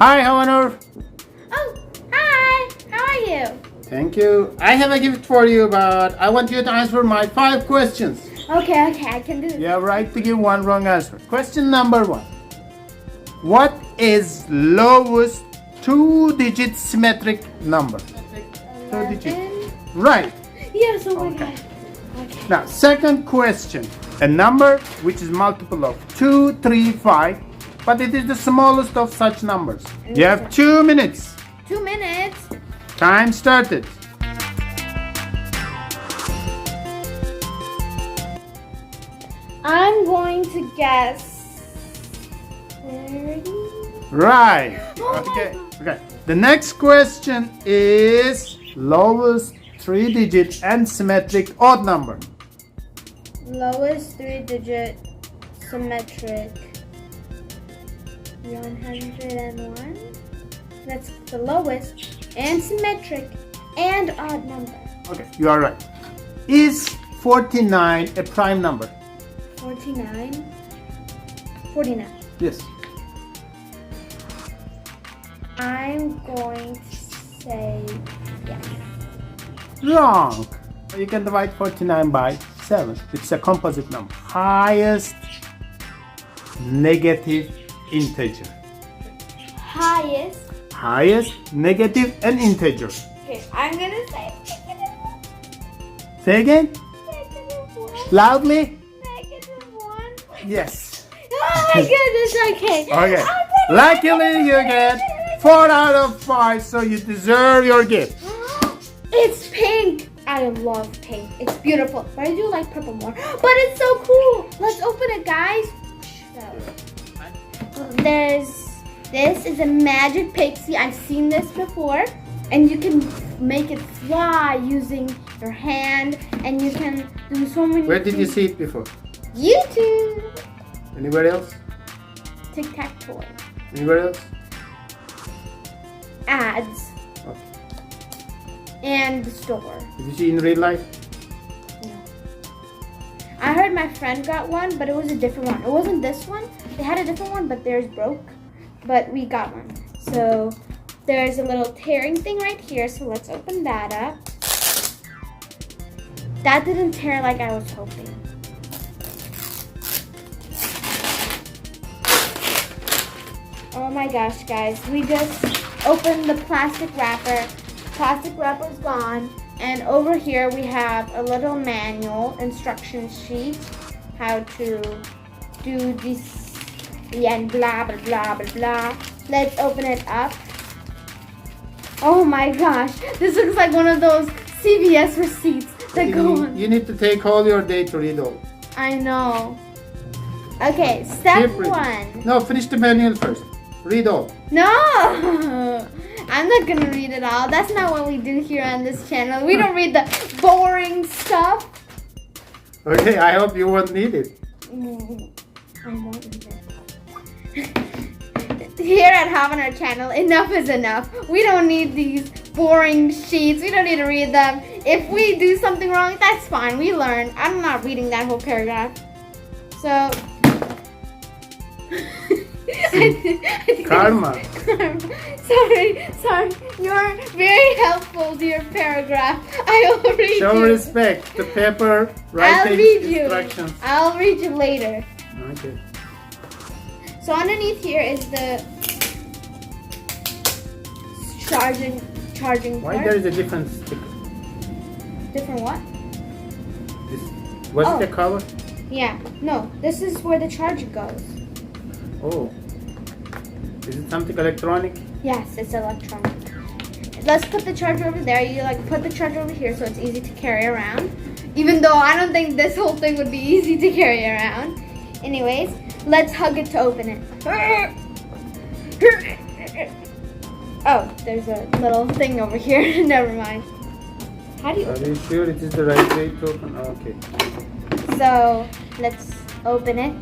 Hi, Honor. Oh, hi. How are you? Thank you. I have a gift for you, but I want you to answer my 5 questions. Okay, I can do this. You have right to give one wrong answer. Question number 1. What is lowest 2-digit symmetric number? 2-digit. 11? Right. Yes, oh my Okay. god. Okay. Now, second question. A number which is multiple of 2, 3, 5, but it is the smallest of such numbers. You have 2 minutes. 2 minutes. Time started. I'm going to guess 30. Right. Oh my Okay. God. Okay. The next question is lowest 3-digit and symmetric odd number. Lowest 3-digit symmetric 101. That's the lowest and symmetric and odd number. Okay, you are right. Is 49 a prime number? 49. 49. Yes. I'm going to say yes. Wrong. You can divide 49 by 7. It's a composite number. Highest negative integer. Highest. Negative and integer. Okay, I'm gonna say Say again. -1. Loudly. -1. Yes. Oh my goodness, okay. Okay. Luckily you get 4 out of 5, so you deserve your gift. It's pink. I love pink. It's beautiful. But I do like purple more. But it's so cool. Let's open it, guys. This is a magic pixie. I've seen this before. And you can make it fly using your hand. And you can do so many Where did you things. see it before? YouTube. Anywhere else? Tic-tac-toe. Anywhere else? Ads. Okay. And the store. Did you see in real life? No. I heard my friend got one, but it was a different one. It wasn't this one. They had a different one, but theirs broke. But we got one. So there's a little tearing thing right here. So let's open that up. That didn't tear like I was hoping. Oh my gosh, guys. We just opened the plastic wrapper. Plastic wrapper's gone. And over here we have a little manual instruction sheet. How to do this and blah, blah, blah, blah, blah. Let's open it up. Oh my gosh. This looks like one of those CVS receipts that go on. You need to take all your day to read all. I know. Okay, step Keep reading. 1. No, finish the manual first. Read all. No! I'm not gonna read it all. That's not what we do here on this channel. We don't read the boring stuff. Okay, I hope you won't need it. I won't read it. Here at Havana channel, enough is enough. We don't need these boring sheets. We don't need to read them. If we do something wrong, that's fine. We learn. I'm not reading that whole paragraph. So... Karma. Sorry. You're very helpful, dear paragraph. I will read Show you. respect. The paper I'll writing read you. instructions. I'll read you later. Okay. So underneath here is the charging Why part. there is a different sticker? Different what? What's Oh. the cover? Yeah. No, this is where the charger goes. Oh. Is it something electronic? Yes, it's electronic. Let's put the charger over there. You like put the charger over here so it's easy to carry around. Even though I don't think this whole thing would be easy to carry around. Anyways, let's hug it to open it. Oh, there's a little thing over here. Never mind. How do you Are open you sure it is the right way to open? Okay. it? So, let's open it.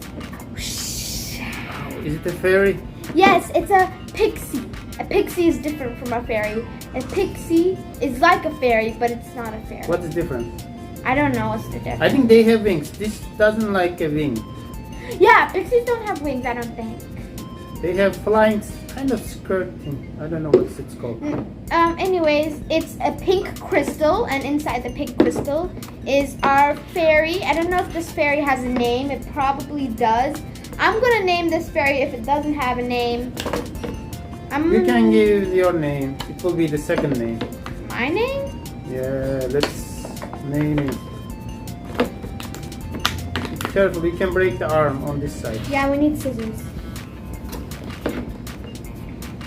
Is it a fairy? Yes, it's a pixie. A pixie is different from a fairy. A pixie is like a fairy, but it's not a fairy. What is different? I don't know what's the difference. I think they have wings. This doesn't like a wing. Yeah, pixies don't have wings, I don't think. They have flying. kind of skirt thing. I don't know what it's called. Anyways, it's a pink crystal, and inside the pink crystal is our fairy. I don't know if this fairy has a name. It probably does. I'm gonna name this fairy if it doesn't have a name. You can give your name. It will be the second name. My name? Yeah, let's name it. Be careful, you can break the arm on this side. Yeah, we need scissors.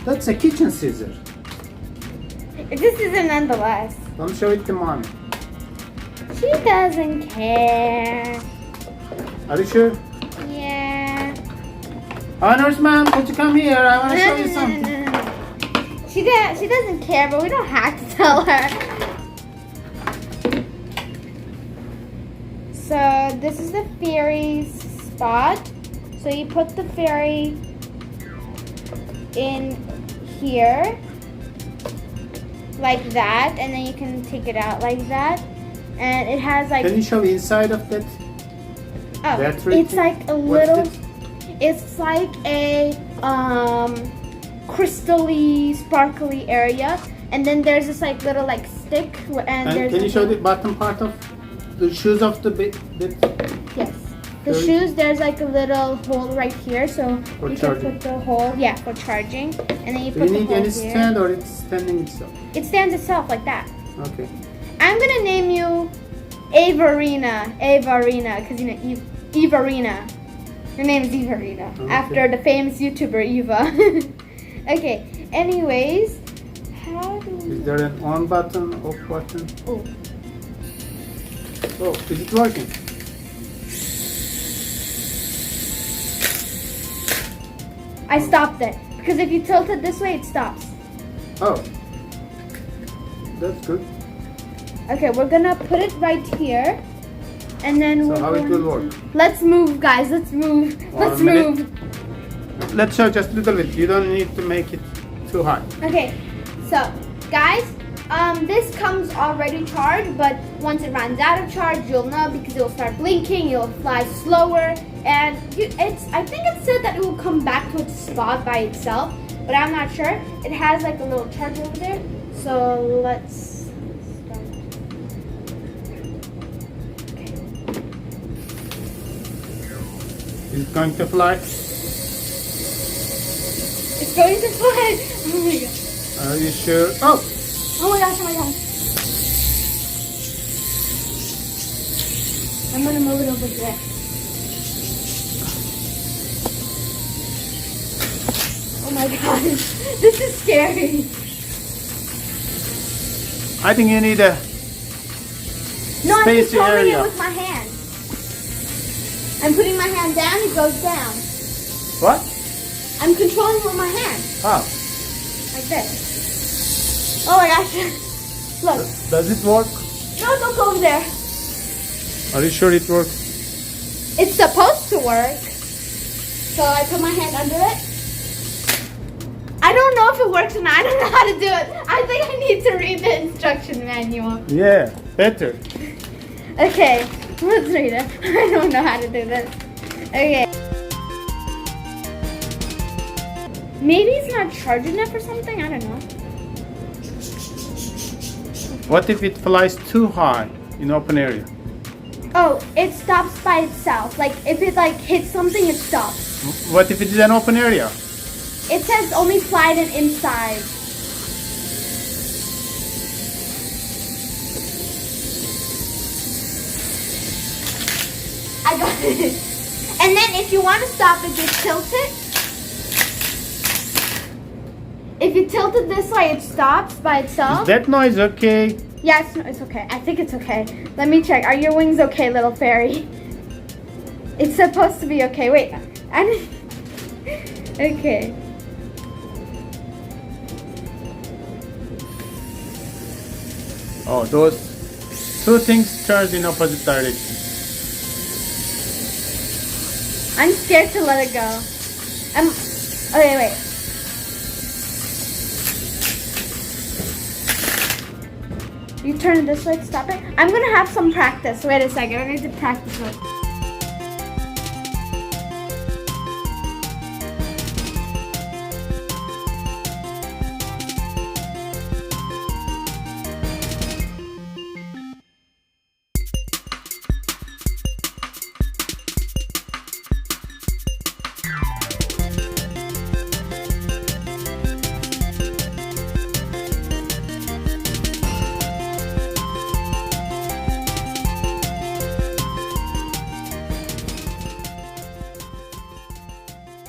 That's a kitchen scissor. This is a nonetheless. Don't show it to mommy. She doesn't care. Are you sure? Yeah. Oh, nurse ma'am, could you come here? I want to show you something. She doesn't care, but we don't have to tell her. So this is the fairy's spot. So you put the fairy in here like that, and then you can take it out like that, and it has like. Can you show me inside of that? Oh, battery it's thing? like a What's little. this? It's like a crystally, sparkly area, and then there's this like little like stick, and there's. Can you show the bottom part of the shoes of the bit? Yes. The shoes, there's like a little hole right here, so For you charging. can put the hole, yeah, for charging, and then you Do put you the need hole any here. stand or it's standing itself? It stands itself like that. Okay. I'm gonna name you Avarina, because you know Evarina. Her name is Evarina, Okay. after the famous YouTuber Eva. Okay. Anyways, how do we? Is there an on button, off button? Oh. Oh, is it working? I stopped it because if you tilt it this way, it stops. Oh, that's good. Okay, we're gonna put it right here, and then So we're how it going will work? to- Let's move, guys. Let's move. Let's 1 minute. move. Let's show just a little bit. You don't need to make it too high. Okay, so guys, this comes already charged, but once it runs out of charge, you'll know because it will start blinking. It'll fly slower, and I think it said that it will come back to its spot by itself, but I'm not sure. It has like a little charge over there, so let's start. Okay. Is it going to fly? It's going to fly. Oh my god. Are you sure? Oh! Oh my gosh, oh my gosh. I'm gonna move it over there. Oh my god, this is scary. I think you need a No, I'm space controlling area. it with my hand. I'm putting my hand down, it goes down. What? I'm controlling it with my hand, Oh. like this. Oh my gosh. Look. Does it work? No, don't go over there. Are you sure it works? It's supposed to work. So I put my hand under it. I don't know if it works or not. I don't know how to do it. I think I need to read the instruction manual. Yeah, better. Okay, let's read it. I don't know how to do this. Okay. Maybe it's not charging it for something. I don't know. What if it flies too high in open area? Oh, it stops by itself. Like if it like hits something, it stops. What if it is an open area? It says only fly it inside. I got it. And then if you want to stop it, just tilt it. If you tilt it this way, it stops by itself. Is that noise okay? Yeah, it's okay. I think it's okay. Let me check. Are your wings okay, little fairy? It's supposed to be okay. Wait. I didn't... Okay. Oh, those two things turns in opposite direction. I'm scared to let it go. Okay, wait. You turn it this way to stop it? I'm gonna have some practice. Wait a second. I need to practice it.